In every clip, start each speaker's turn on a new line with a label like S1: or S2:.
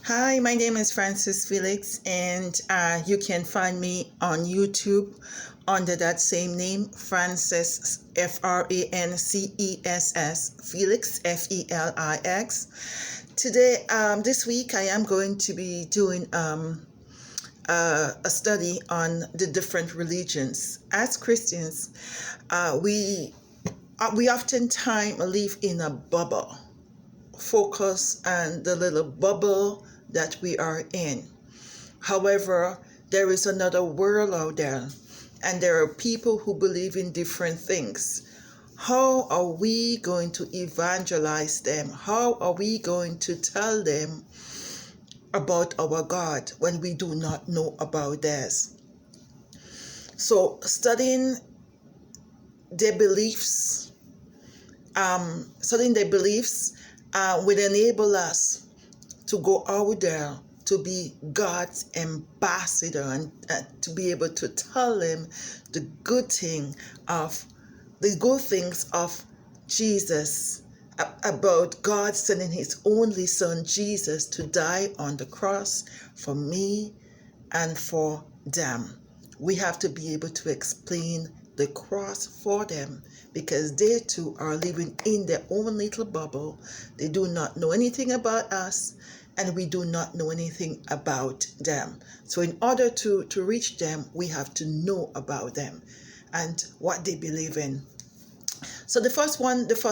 S1: Hi, my name is Francis Felix, and you can find me on YouTube under that same name, Francis, Frances, Felix, Felix. Today, this week, I am going to be doing a study on the different religions. As Christians, we oftentimes live in a bubble, focus on the little bubble that we are in. However, there is another world out there, and there are people who believe in different things. How are we going to evangelize them? How are we going to tell them about our God when we do not know about theirs? So studying their beliefs, will enable us to go out there to be God's ambassador and to be able to tell them the good things of Jesus, about God sending his only son Jesus to die on the cross for me and for them. We have to be able to explain the cross for them, because they too are living in their own little bubble. They do not know anything about us, and we do not know anything about them. So in order to reach them, we have to know about them and what they believe in. So the first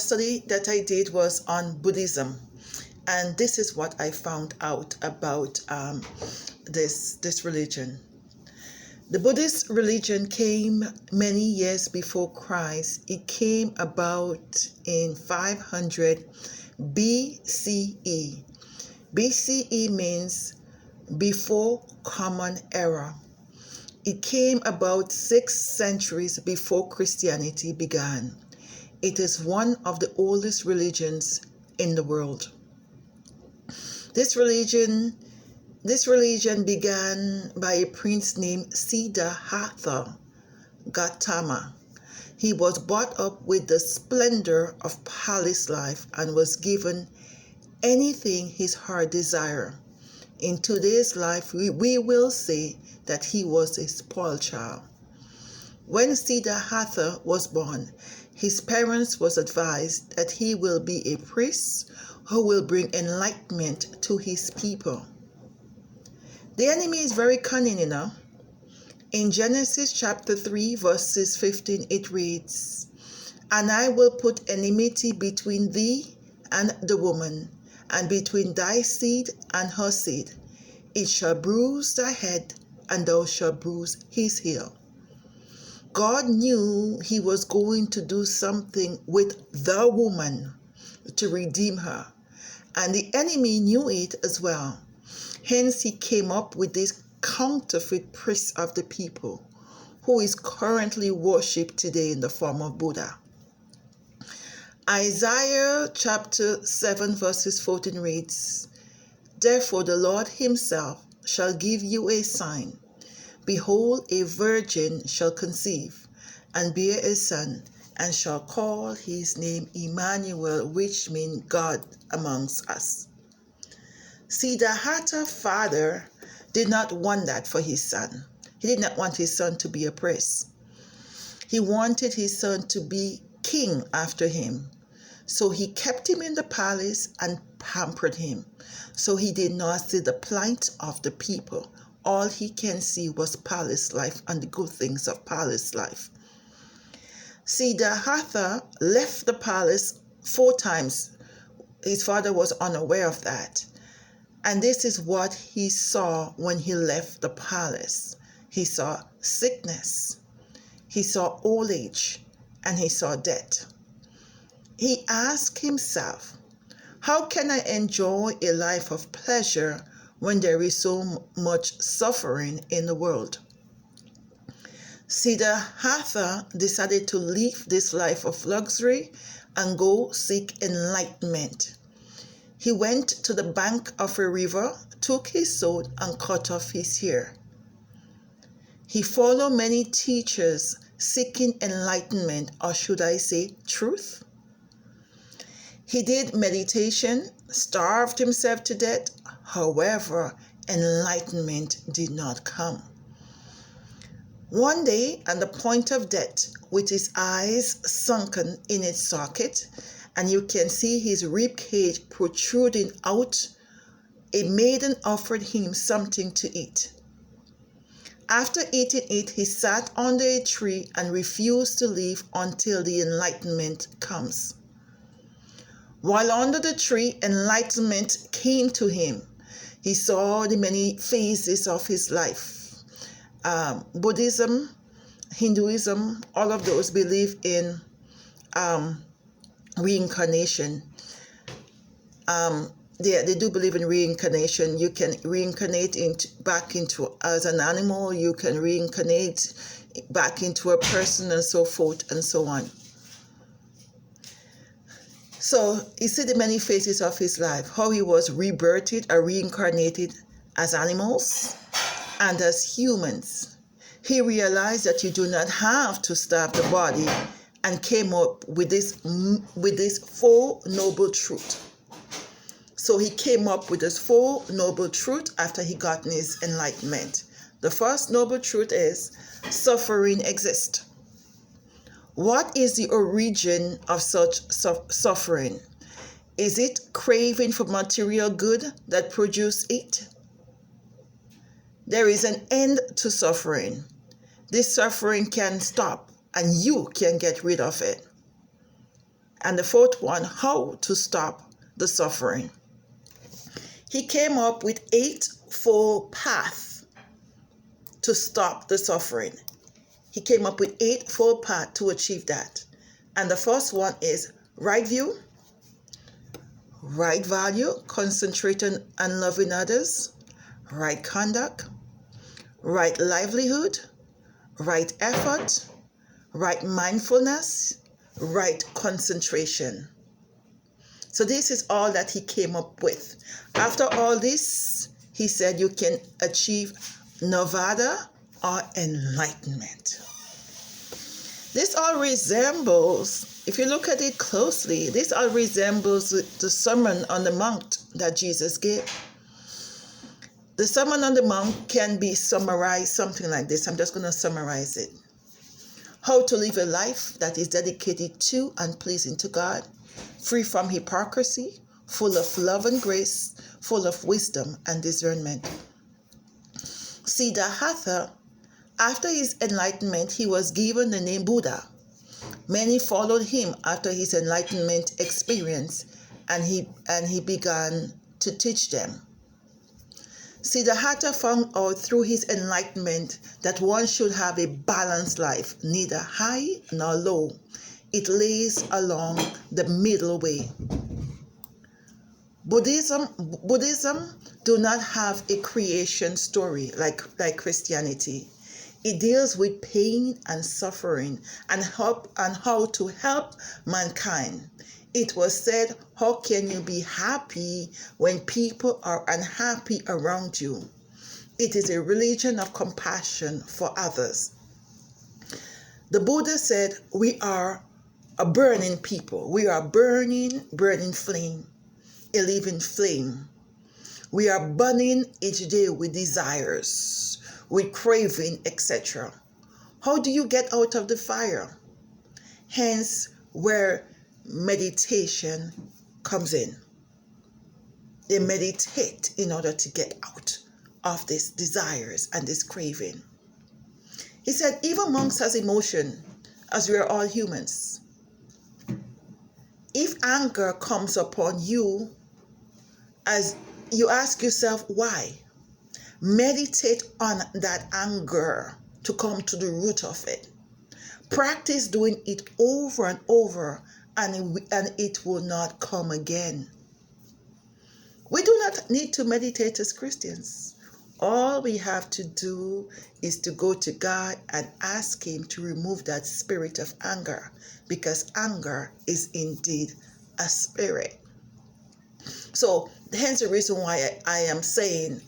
S1: study that I did was on Buddhism. And this is what I found out about this religion. The Buddhist religion came many years before Christ. It came about in 500 BCE. BCE means before Common Era. It came about 6 centuries before Christianity began. It is one of the oldest religions in the world. This religion began by a prince named Siddhartha Gautama. He was brought up with the splendor of palace life and was given anything his heart desired. In today's life, we will say that he was a spoiled child. When Siddhartha was born, his parents was advised that he will be a priest who will bring enlightenment to his people. The enemy is very cunning, In Genesis chapter 3, verses 15, it reads, "And I will put enmity between thee and the woman, and between thy seed and her seed. It shall bruise thy head, and thou shalt bruise his heel." God knew he was going to do something with the woman to redeem her, and the enemy knew it as well. Hence, he came up with this counterfeit priest of the people, who is currently worshipped today in the form of Buddha. Isaiah chapter 7 verses 14 reads, "Therefore the Lord himself shall give you a sign. Behold, a virgin shall conceive, and bear a son, and shall call his name Emmanuel," which means God amongst us. Siddhartha's father did not want that for his son. He did not want his son to be a priest. He wanted his son to be king after him. So he kept him in the palace and pampered him. So he did not see the plight of the people. All he can see was palace life and the good things of palace life. Siddhartha left the palace 4 times. His father was unaware of that. And this is what he saw when he left the palace. He saw sickness, he saw old age, and he saw death. He asked himself, how can I enjoy a life of pleasure when there is so much suffering in the world? Siddhartha decided to leave this life of luxury and go seek enlightenment. He went to the bank of a river, took his sword, and cut off his hair. He followed many teachers seeking enlightenment, or should I say truth. He did meditation, starved himself to death. However, enlightenment did not come. One day, at the point of death, with his eyes sunken in its socket, and you can see his rib cage protruding out, a maiden offered him something to eat. After eating it, he sat under a tree and refused to leave until the enlightenment comes. While under the tree, enlightenment came to him. He saw the many phases of his life. Buddhism, Hinduism, all of those believe in reincarnation. They do believe in reincarnation. You can reincarnate back into as an animal. You can reincarnate back into a person, and so forth and so on. So you see the many phases of his life, how he was rebirthed or reincarnated as animals and as humans. He realized that you do not have to starve the body, and came up with this Four Noble Truth. So he came up with this Four Noble Truth after he got his enlightenment. The first noble truth is suffering exists. What is the origin of such suffering? Is it craving for material good that produces it? There is an end to suffering. This suffering can stop, and you can get rid of it. And the fourth one, how to stop the suffering. He came up with 8-fold paths to stop the suffering. He came up with 8-fold paths to achieve that. And the first one is right view, right value, concentrating on loving others, right conduct, right livelihood, right effort, right mindfulness, right concentration. So this is all that he came up with. After all this, he said you can achieve nirvana or enlightenment. This all resembles, if you look at it closely, this all resembles the Sermon on the Mount that Jesus gave. The Sermon on the Mount can be summarized something like this. I'm just going to summarize it. How to live a life that is dedicated to and pleasing to God, free from hypocrisy, full of love and grace, full of wisdom and discernment. Siddhartha, after his enlightenment, he was given the name Buddha. Many followed him after his enlightenment experience, and he began to teach them. Siddhartha found out through his enlightenment that one should have a balanced life, neither high nor low. It lays along the middle way. Buddhism do not have a creation story like Christianity. It deals with pain and suffering and how to help mankind. It was said, how can you be happy when people are unhappy around you? It is a religion of compassion for others. The Buddha said, we are a burning people. We are burning flame, a living flame. We are burning each day with desires, with craving, etc. How do you get out of the fire? Hence, where meditation comes in. They meditate in order to get out of these desires and this craving. He said, even monks has emotion, as we are all humans. If anger comes upon you, as you ask yourself, why? Meditate on that anger to come to the root of it. Practice doing it over and over, and it will not come again. We do not need to meditate as Christians. All we have to do is to go to God and ask Him to remove that spirit of anger, because anger is indeed a spirit. So hence the reason why I am saying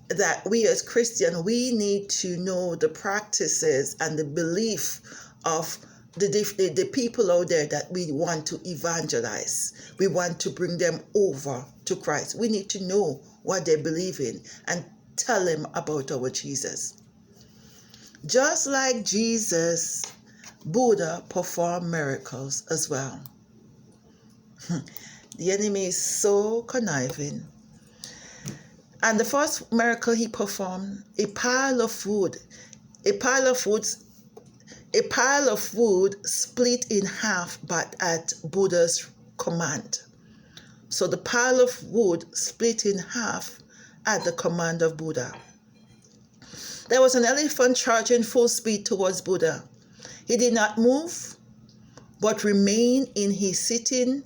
S1: that we as Christians, we need to know the practices and the belief of the people out there that we want to evangelize. We want to bring them over to Christ. We need to know what they believe in and tell them about our Jesus. Just like Jesus, Buddha performed miracles as well. The enemy is so conniving. And the first miracle he performed, a pile of wood split in half, but at Buddha's command. So the pile of wood split in half at the command of Buddha. There was an elephant charging full speed towards Buddha. He did not move, but remained in his sitting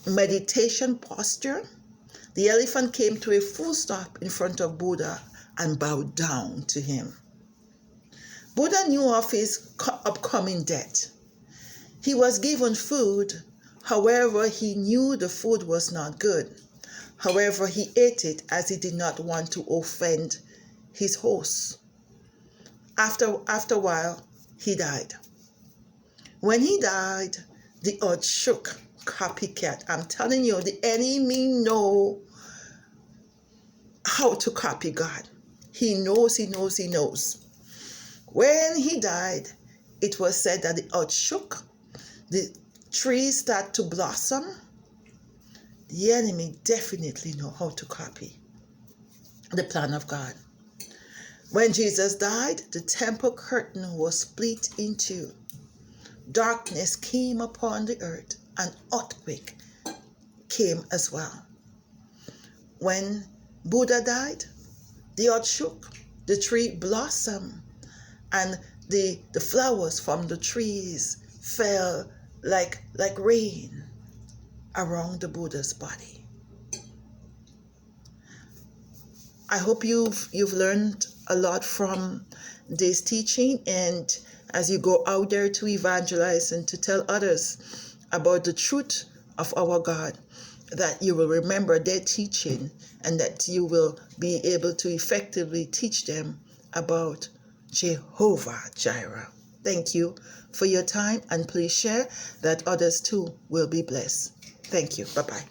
S1: meditation posture. The elephant came to a full stop in front of Buddha and bowed down to him. Buddha knew of his upcoming death. He was given food. However, he knew the food was not good. However, he ate it as he did not want to offend his host. After a while, he died. When he died, the earth shook. Copycat. I'm telling you, the enemy knows how to copy God. He knows. When he died, it was said that the earth shook. The trees start to blossom. The enemy definitely knows how to copy the plan of God. When Jesus died, the temple curtain was split in two. Darkness came upon the earth, and earthquake came as well. When Buddha died, the earth shook, the tree blossomed, and the flowers from the trees fell like rain around the Buddha's body. I hope you've learned a lot from this teaching, and as you go out there to evangelize and to tell others about the truth of our God, that you will remember their teaching and that you will be able to effectively teach them about Jehovah Jireh. Thank you for your time, and please share that others too will be blessed. Thank you. Bye-bye.